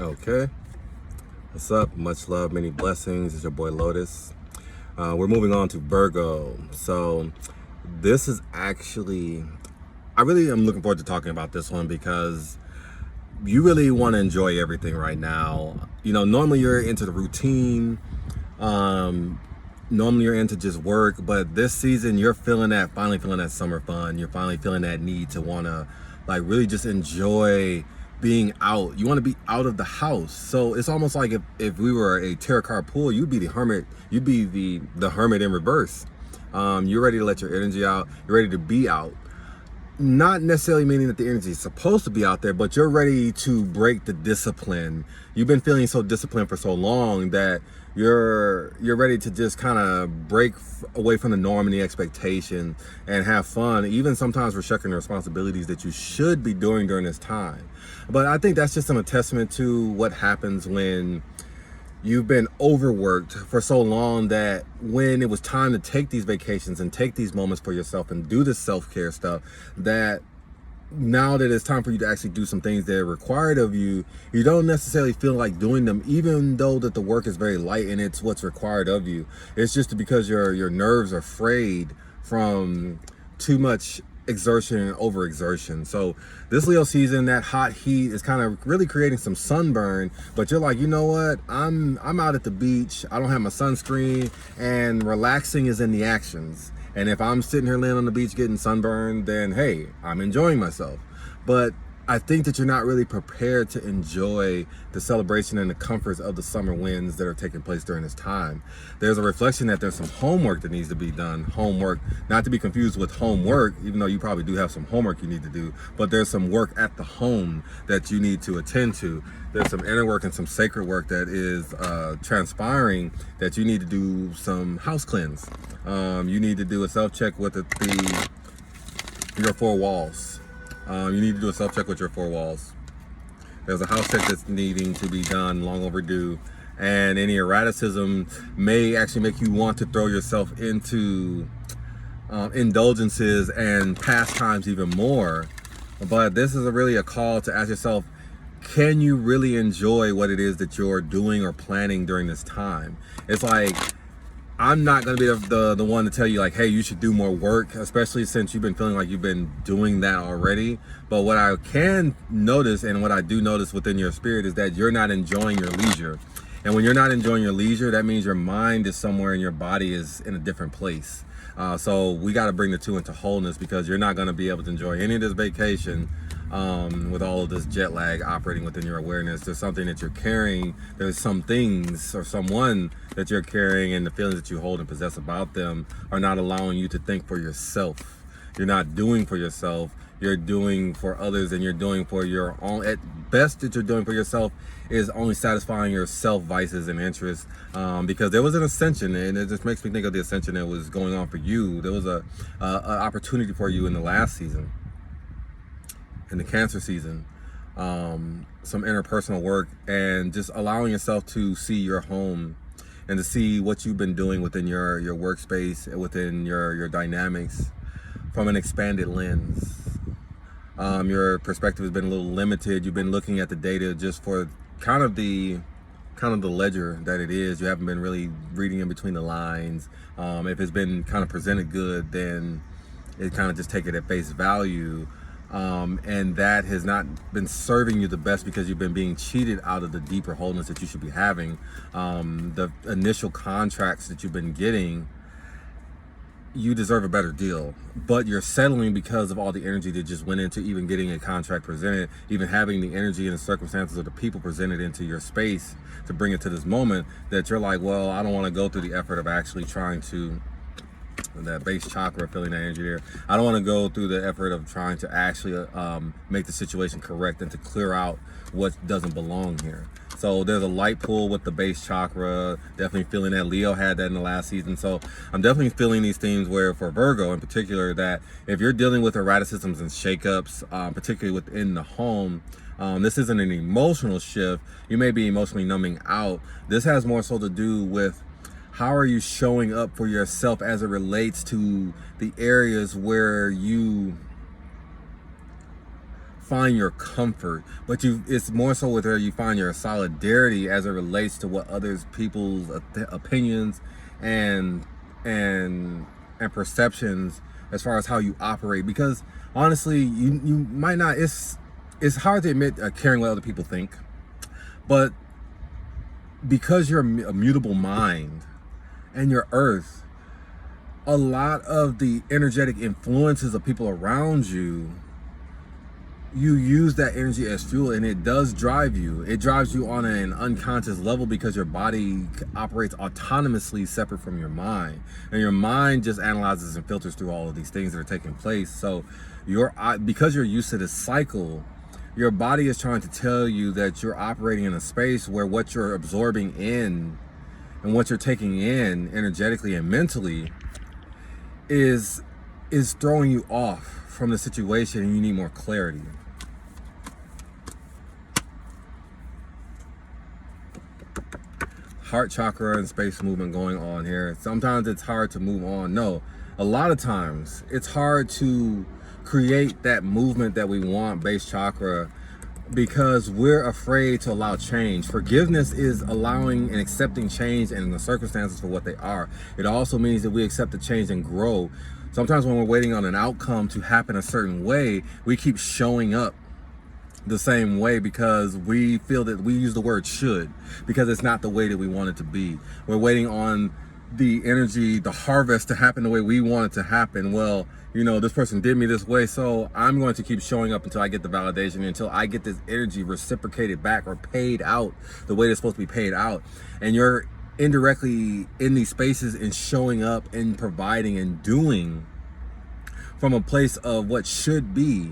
Okay, what's up? Much love, many blessings. It's your boy Lotus. We're moving on to Virgo. So this is actually, I really am looking forward to talking about this one because you really want to enjoy everything right now. You know, normally you're into the routine. Normally you're into just work, but this season you're finally feeling that summer fun. You're finally feeling that need to want to like really just enjoy being out. You want to be out of the house. So it's almost like if we were a tarot card pool, you'd be the hermit. You'd be the hermit in reverse. You're ready to let your energy out. You're ready to be out. Not necessarily meaning that the energy is supposed to be out there, but you're ready to break the discipline. You've been feeling so disciplined for so long that you're ready to just kind of break away from the norm and the expectation and have fun, even sometimes for shucking the responsibilities that you should be doing during this time. But I think that's just a testament to what happens when you've been overworked for so long that when it was time to take these vacations and take these moments for yourself and do this self-care stuff, that now that it's time for you to actually do some things that are required of you, you don't necessarily feel like doing them, even though that the work is very light and it's what's required of you. It's just because your nerves are frayed from too much exertion and overexertion. So this Leo season, that hot heat is kind of really creating some sunburn, but you're like, you know what, I'm out at the beach, I don't have my sunscreen, and relaxing is in the actions. And if I'm sitting here laying on the beach getting sunburned, then hey, I'm enjoying myself. But I think that you're not really prepared to enjoy the celebration and the comforts of the summer winds that are taking place during this time. There's a reflection that there's some homework that needs to be done. Homework, not to be confused with homework, even though you probably do have some homework you need to do, but there's some work at the home that you need to attend to. There's some inner work and some sacred work that is transpiring that you need to do some house cleanse. You need to do a self-check with your four walls. You need to do a self-check with your four walls. There's a house check that's needing to be done, long overdue, and any erraticism may actually make you want to throw yourself into indulgences and pastimes even more. But this is really a call to ask yourself, can you really enjoy what it is that you're doing or planning during this time? It's like, I'm not going to be the one to tell you like, hey, you should do more work, especially since you've been feeling like you've been doing that already. But what I can notice, and what I do notice within your spirit, is that you're not enjoying your leisure. And when you're not enjoying your leisure, that means your mind is somewhere and your body is in a different place. So we got to bring the two into wholeness, because you're not going to be able to enjoy any of this vacation with all of this jet lag operating within your awareness. There's something that you're carrying. There's some things or someone that you're carrying, and the feelings that you hold and possess about them are not allowing you to think for yourself. You're not doing for yourself. You're doing for others, and you're doing for your own. At best, that you're doing for yourself is only satisfying your self vices and interests. Because there was an ascension, and it just makes me think of the ascension that was going on for you. There was a opportunity for you in the last season, in the Cancer season, some interpersonal work, and just allowing yourself to see your home and to see what you've been doing within your workspace, within your dynamics from an expanded lens. Your perspective has been a little limited. You've been looking at the data just for kind of the ledger that it is. You haven't been really reading in between the lines. If it's been kind of presented good, then it kind of just take it at face value. And that has not been serving you the best, because you've been being cheated out of the deeper wholeness that you should be having. The initial contracts that you've been getting, you deserve a better deal, but you're settling because of all the energy that just went into even getting a contract presented, even having the energy and the circumstances of the people presented into your space to bring it to this moment, that you're like, well, I don't want to go through the effort of actually trying to, that base chakra, feeling that energy there, I don't want to go through the effort of trying to actually make the situation correct and to clear out what doesn't belong here. So there's a light pull with the base chakra, definitely feeling that. Leo had that in the last season. So I'm definitely feeling these themes where, for Virgo in particular, that if you're dealing with erraticisms and shakeups, particularly within the home, this isn't an emotional shift. You may be emotionally numbing out. This has more so to do with how are you showing up for yourself as it relates to the areas where you find your comfort, but it's more so with where you find your solidarity as it relates to what others people's opinions and perceptions as far as how you operate. Because honestly, you might not, it's hard to admit caring what other people think, but because you're a mutable mind and you're earth, a lot of the energetic influences of people around you, you use that energy as fuel, and it does drive you. It drives you on an unconscious level because your body operates autonomously separate from your mind, and your mind just analyzes and filters through all of these things that are taking place. So because you're used to this cycle, your body is trying to tell you that you're operating in a space where what you're absorbing in and what you're taking in energetically and mentally is throwing you off from the situation, and you need more clarity. Heart chakra and space movement going on here. Sometimes it's hard to move on. No, a lot of times it's hard to create that movement that we want, base chakra, because we're afraid to allow change. Forgiveness is allowing and accepting change and the circumstances for what they are. It also means that we accept the change and grow. Sometimes when we're waiting on an outcome to happen a certain way, we keep showing up the same way because we feel that we use the word should, because it's not the way that we want it to be. We're waiting on the energy, the harvest to happen the way we want it to happen. Well, you know, this person did me this way, so I'm going to keep showing up until I get the validation, until I get this energy reciprocated back or paid out the way it's supposed to be paid out. And you're indirectly in these spaces and showing up and providing and doing from a place of what should be,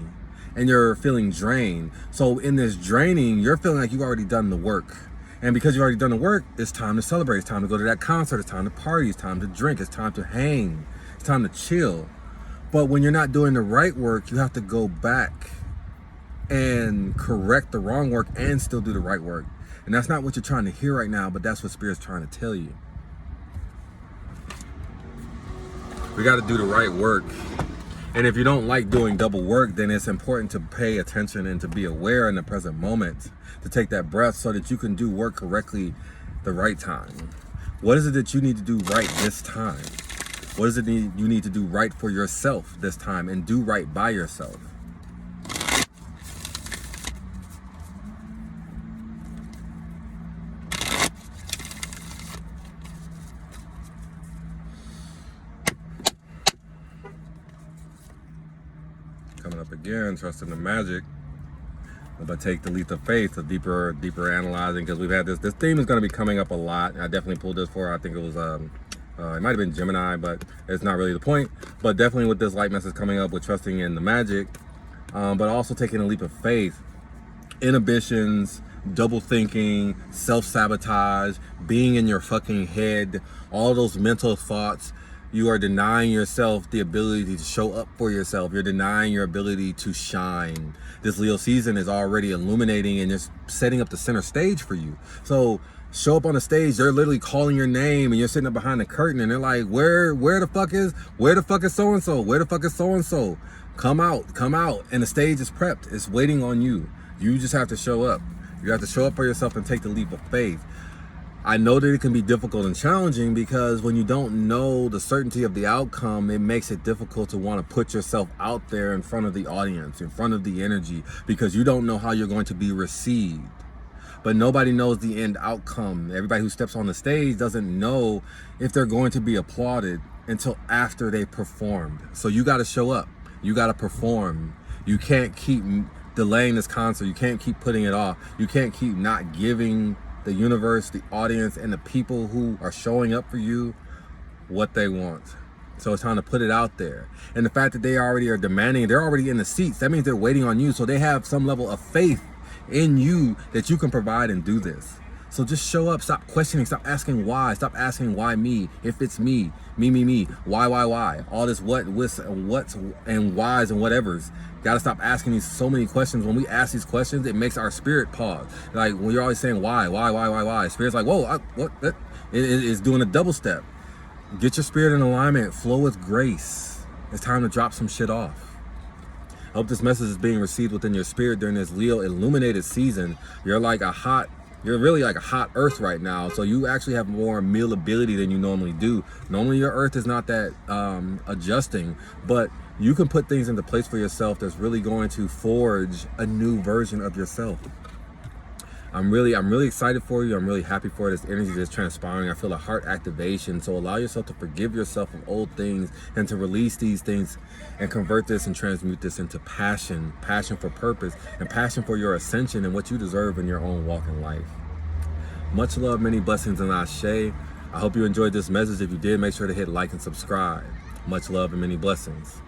and you're feeling drained. So in this draining, you're feeling like you've already done the work. And because you've already done the work, it's time to celebrate. It's time to go to that concert. It's time to party. It's time to drink. It's time to hang. It's time to chill. But when you're not doing the right work, you have to go back and correct the wrong work and still do the right work. And that's not what you're trying to hear right now, but that's what Spirit's trying to tell you. We got to do the right work. And if you don't like doing double work, then it's important to pay attention and to be aware in the present moment, to take that breath so that you can do work correctly the right time. What is it that you need to do right this time? What is it you need to do right for yourself this time and do right by yourself? Coming up again, trust in the magic. But take the leap of faith, the deeper analyzing, because we've had this theme is going to be coming up a lot. I definitely pulled this for, I think it was, it might have been Gemini, but it's not really the point. But definitely with this light message coming up with trusting in the magic, but also taking a leap of faith, inhibitions, double thinking, self-sabotage, being in your fucking head, all those mental thoughts. You are denying yourself the ability to show up for yourself. You're denying your ability to shine. This Leo season is already illuminating and just setting up the center stage for you. So show up on the stage. They're literally calling your name and you're sitting up behind the curtain and they're like, where the fuck is so-and-so? Where the fuck is so-and-so? Come out. And the stage is prepped. It's waiting on you. You just have to show up. You have to show up for yourself and take the leap of faith. I know that it can be difficult and challenging because when you don't know the certainty of the outcome, it makes it difficult to want to put yourself out there in front of the audience, in front of the energy, because you don't know how you're going to be received. But nobody knows the end outcome. Everybody who steps on the stage doesn't know if they're going to be applauded until after they performed. So you got to show up. You got to perform. You can't keep delaying this concert. You can't keep putting it off. You can't keep not giving the universe, the audience, and the people who are showing up for you what they want. So it's time to put it out there. And the fact that they already are demanding, they're already in the seats, that means they're waiting on you. So they have some level of faith in you that you can provide and do this. So just show up, stop questioning, stop asking why, stop asking why me, if it's me, why, all this what's and whys and whatevers. Gotta stop asking these so many questions. When we ask these questions, it makes our spirit pause. Like when you're always saying why, Spirit's like, whoa, it's doing a double step. Get your spirit in alignment, flow with grace. It's time to drop some shit off. I hope this message is being received within your spirit during this Leo illuminated season. You're really like a hot earth right now, so you actually have more malleability than you normally do. Normally your earth is not that adjusting, but you can put things into place for yourself that's really going to forge a new version of yourself. I'm really excited for you. I'm really happy for this energy that's transpiring. I feel a heart activation. So allow yourself to forgive yourself of old things and to release these things and convert this and transmute this into passion for purpose, and passion for your ascension and what you deserve in your own walk in life. Much love, many blessings, and ashe. I hope you enjoyed this message. If you did, make sure to hit like and subscribe. Much love and many blessings.